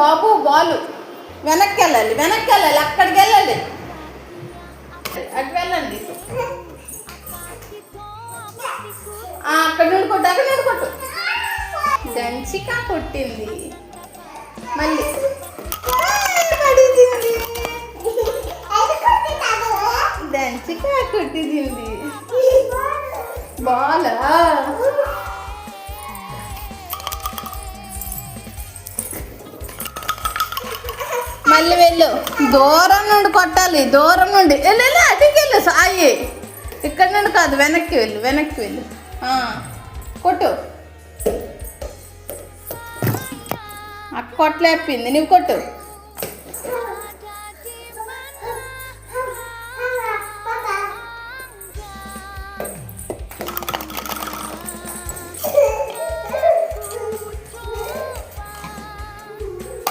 బాబు బాలు వెనక్కి వెళ్ళాలి అక్కడికి వెళ్ళాలి అటు వెళ్ళండి అక్కడ నుండి కొట్టు దంచిక కొట్టింది మళ్ళీ దంచిక కొట్టింది బాలా మళ్ళీ వెళ్ళు దూరం నుండి కొట్టాలి దూరం నుండి వెళ్ళు అటుకి వెళ్ళు సాయి ఇక్కడ నుండి కాదు వెనక్కి వెళ్ళు కొట్టు అక్క కొట్టలేపింది నువ్వు కొట్టు